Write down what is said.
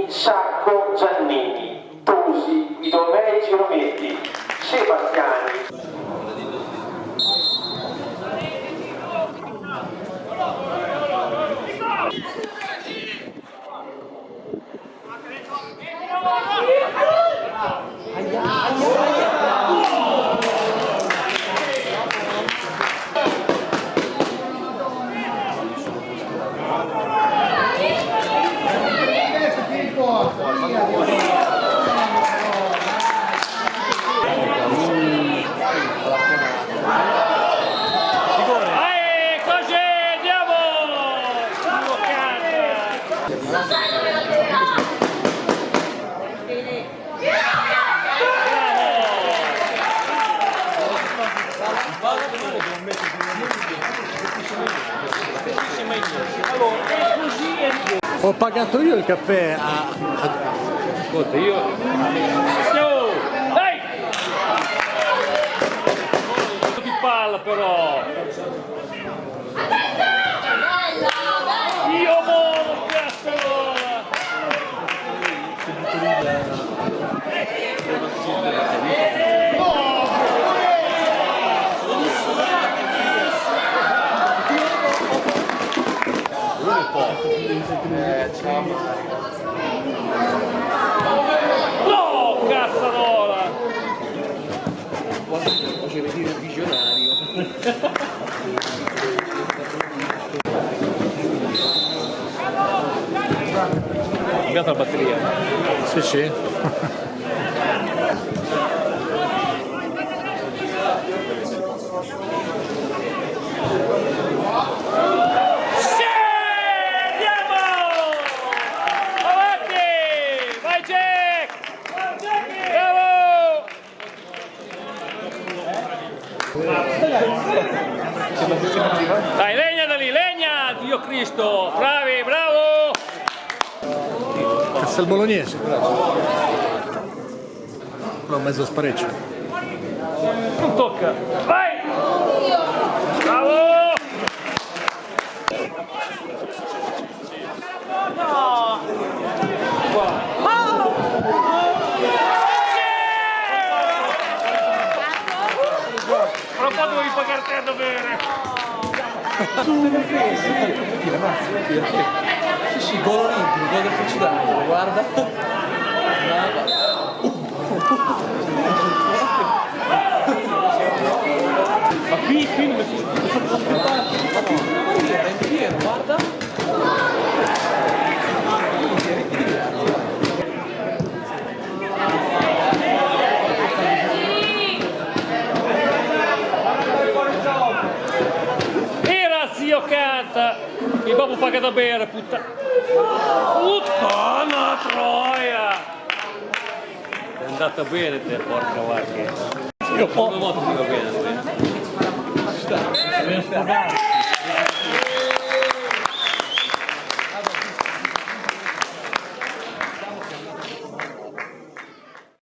Sacco, Giannini, Tosi, Guidomei, Girometti, Sebastiani. Ho pagato io il caffè a... Ascolta, io... Ehi! Di palla però! Io moro, cazzo! No, cazzarola! Facevi dire visionario. Cambiata la batteria. Sì, sì. Dai, legna da lì, legna! Dio Cristo! Bravi, bravo! Castel Bolognese. No, mezzo spareggio. Non tocca! Vai! Bravo! No! Fra un po' devo ripagare te da bere! Sì, sì, gol olimpico, gol del Fucilano, guarda. Ma qui non mi sono aspettato! Era in pieno, guarda. Era zio Canta! Il babbo paga da bere, puttana! Puttana troia! È andata bene te, porca vacca! Io ho una volta ti va bene.